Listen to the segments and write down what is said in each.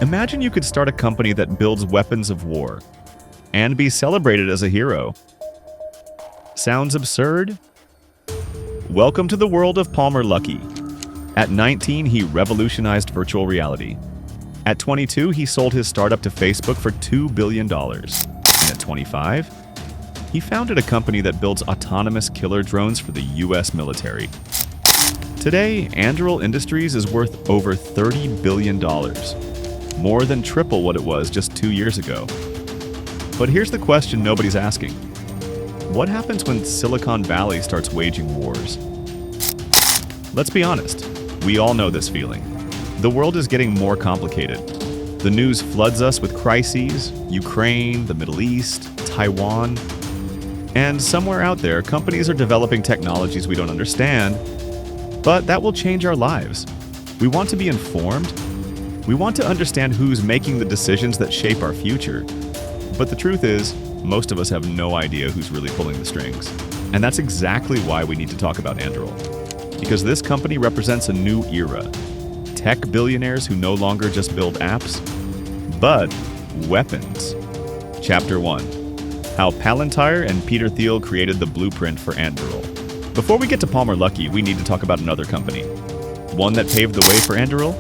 Imagine you could start a company that builds weapons of war and be celebrated as a hero. Sounds absurd? Welcome to the world of Palmer Luckey. At 19, he revolutionized virtual reality. At 22, he sold his startup to Facebook for $2 billion. And at 25, he founded a company that builds autonomous killer drones for the US military. Today, Anduril Industries is worth over $30 billion, more than triple what it was just 2 years ago. But here's the question nobody's asking. What happens when Silicon Valley starts waging wars? Let's be honest, we all know this feeling. The world is getting more complicated. The news floods us with crises: Ukraine, the Middle East, Taiwan. And somewhere out there, companies are developing technologies we don't understand, but that will change our lives. We want to be informed. We want to understand who's making the decisions that shape our future. But the truth is, most of us have no idea who's really pulling the strings. And that's exactly why we need to talk about Anduril. Because this company represents a new era. Tech billionaires who no longer just build apps, but weapons. Chapter 1. How Palantir and Peter Thiel created the blueprint for Anduril. Before we get to Palmer Luckey, we need to talk about another company. One that paved the way for Anduril?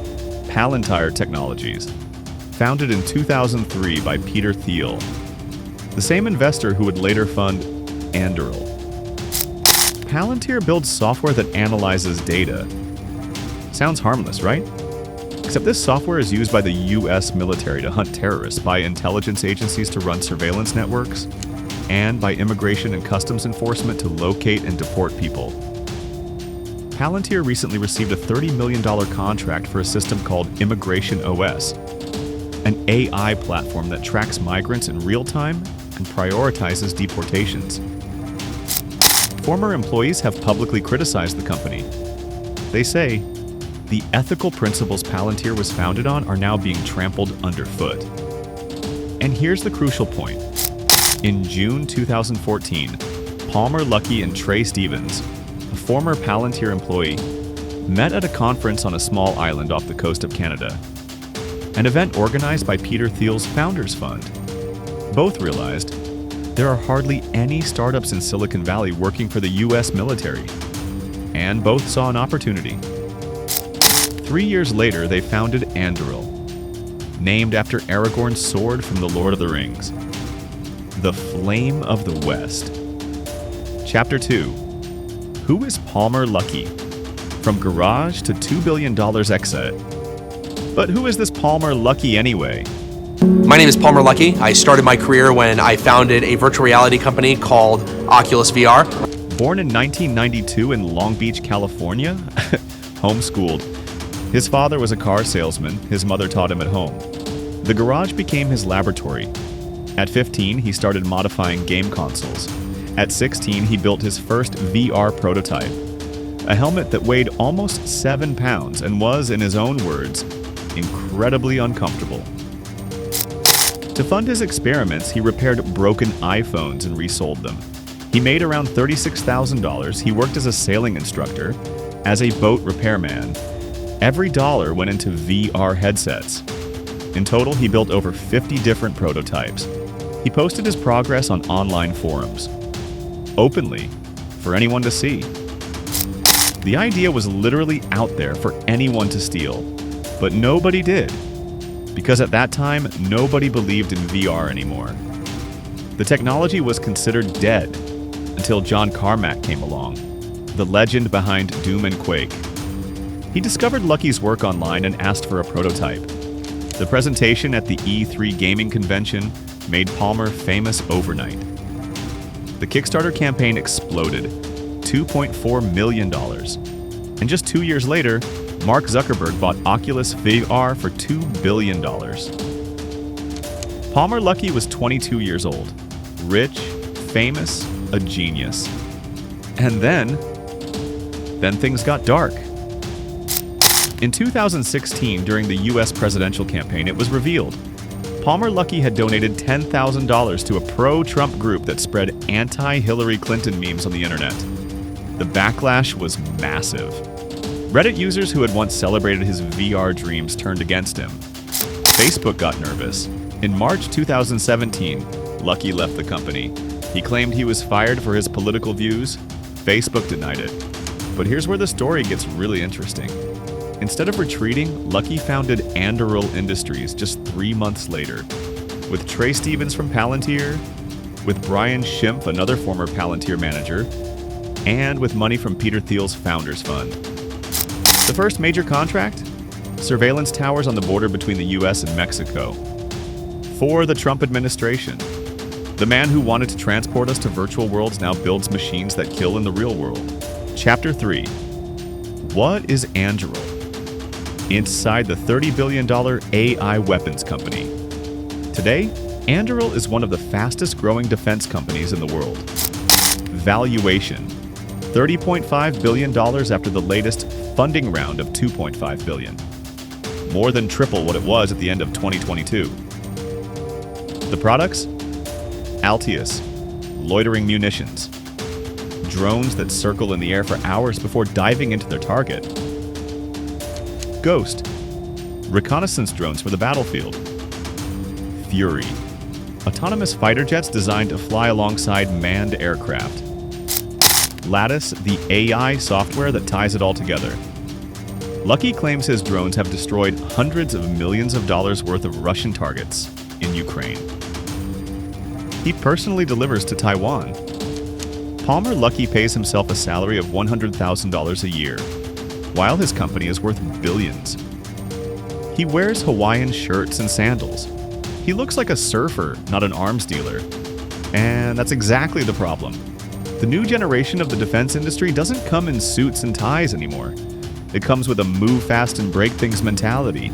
Palantir Technologies. Founded in 2003 by Peter Thiel, the same investor who would later fund Anduril. Palantir builds software that analyzes data. Sounds harmless, right? Except this software is used by the US military to hunt terrorists, by intelligence agencies to run surveillance networks, and by immigration and customs enforcement to locate and deport people. Palantir recently received a $30 million contract for a system called Immigration OS, an AI platform that tracks migrants in real time and prioritizes deportations. Former employees have publicly criticized the company. They say, the ethical principles Palantir was founded on are now being trampled underfoot. And here's the crucial point. In June 2014, Palmer Luckey and Trey Stevens, a former Palantir employee, met at a conference on a small island off the coast of Canada, an event organized by Peter Thiel's Founders Fund. Both realized there are hardly any startups in Silicon Valley working for the US military, and both saw an opportunity. 3 years later, they founded Anduril, named after Aragorn's sword from The Lord of the Rings. The Flame of the West. Chapter 2. Who is Palmer Luckey? From garage to $2 billion exit. But who is this Palmer Luckey anyway? My name is Palmer Luckey. I started my career when I founded a virtual reality company called Oculus VR. Born in 1992 in Long Beach, California? Homeschooled. His father was a car salesman. His mother taught him at home. The garage became his laboratory. At 15, he started modifying game consoles. At 16, he built his first VR prototype, a helmet that weighed almost 7 pounds and was, in his own words, incredibly uncomfortable. To fund his experiments, he repaired broken iPhones and resold them. He made around $36,000. He worked as a sailing instructor, as a boat repairman. Every dollar went into VR headsets. In total, he built over 50 different prototypes. He posted his progress on online forums, openly, for anyone to see. The idea was literally out there for anyone to steal, but nobody did. Because at that time, nobody believed in VR anymore. The technology was considered dead until John Carmack came along, the legend behind Doom and Quake. He discovered Luckey's work online and asked for a prototype. The presentation at the E3 gaming convention made Palmer famous overnight. The Kickstarter campaign exploded, $2.4 million. And just 2 years later, Mark Zuckerberg bought Oculus VR for $2 billion. Palmer Luckey was 22 years old, rich, famous, a genius. And then things got dark. In 2016, during the US presidential campaign, it was revealed Palmer Luckey had donated $10,000 to a pro-Trump group that spread anti-Hillary Clinton memes on the internet. The backlash was massive. Reddit users who had once celebrated his VR dreams turned against him. Facebook got nervous. In March 2017, Luckey left the company. He claimed he was fired for his political views. Facebook denied it. But here's where the story gets really interesting. Instead of retreating, Luckey founded Anduril Industries just 3 months later. With Trey Stevens from Palantir, with Brian Schimpf, another former Palantir manager, and with money from Peter Thiel's Founders Fund. The first major contract? Surveillance towers on the border between the US and Mexico. For the Trump administration. The man who wanted to transport us to virtual worlds now builds machines that kill in the real world. Chapter 3. What is Anduril? Inside the $30 billion AI weapons company. Today, Anduril is one of the fastest growing defense companies in the world. Valuation: $30.5 billion after the latest funding round of $2.5 billion. More than triple what it was at the end of 2022. The products? Altius, loitering munitions. Drones that circle in the air for hours before diving into their target. Ghost, reconnaissance drones for the battlefield. Fury, autonomous fighter jets designed to fly alongside manned aircraft. Lattice, the AI software that ties it all together. Luckey claims his drones have destroyed hundreds of millions of dollars worth of Russian targets in Ukraine. He personally delivers to Taiwan. Palmer Luckey pays himself a salary of $100,000 a year, while his company is worth billions. He wears Hawaiian shirts and sandals. He looks like a surfer, not an arms dealer. And that's exactly the problem. The new generation of the defense industry doesn't come in suits and ties anymore. It comes with a move fast and break things mentality.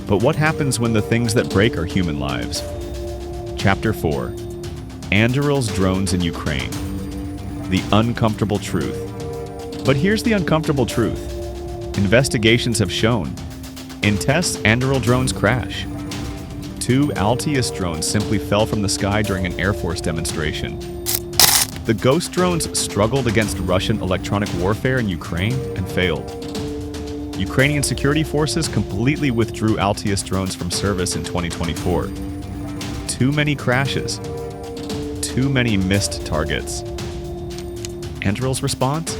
But what happens when the things that break are human lives? Chapter 4. Anduril's drones in Ukraine. The uncomfortable truth. But here's the uncomfortable truth. Investigations have shown. In tests, Anduril drones crash. 2 Altius drones simply fell from the sky during an Air Force demonstration. The Ghost drones struggled against Russian electronic warfare in Ukraine and failed. Ukrainian security forces completely withdrew Altius drones from service in 2024. Too many crashes. Too many missed targets. Anduril's response?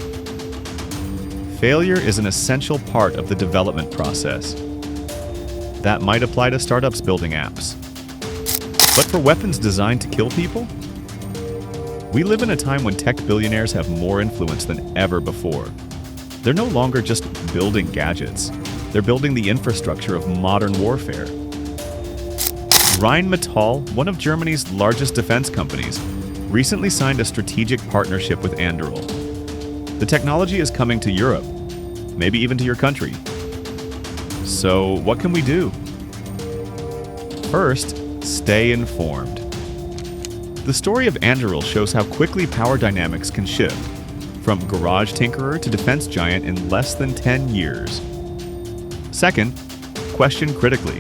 Failure is an essential part of the development process. That might apply to startups building apps. But for weapons designed to kill people? We live in a time when tech billionaires have more influence than ever before. They're no longer just building gadgets. They're building the infrastructure of modern warfare. Rheinmetall, one of Germany's largest defense companies, recently signed a strategic partnership with Anduril. The technology is coming to Europe, maybe even to your country. So what can we do? First, stay informed. The story of Anduril shows how quickly power dynamics can shift, from garage tinkerer to defense giant in less than 10 years. Second, question critically.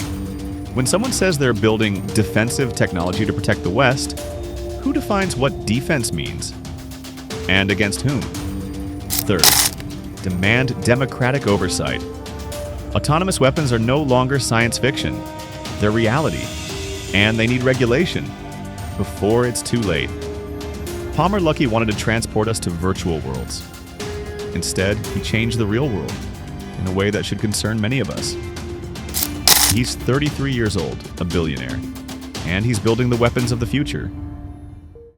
When someone says they're building defensive technology to protect the West, who defines what defense means? And against whom? Third, demand democratic oversight. Autonomous weapons are no longer science fiction. They're reality. And they need regulation before it's too late. Palmer Luckey wanted to transport us to virtual worlds. Instead, he changed the real world in a way that should concern many of us. He's 33 years old, a billionaire, and he's building the weapons of the future.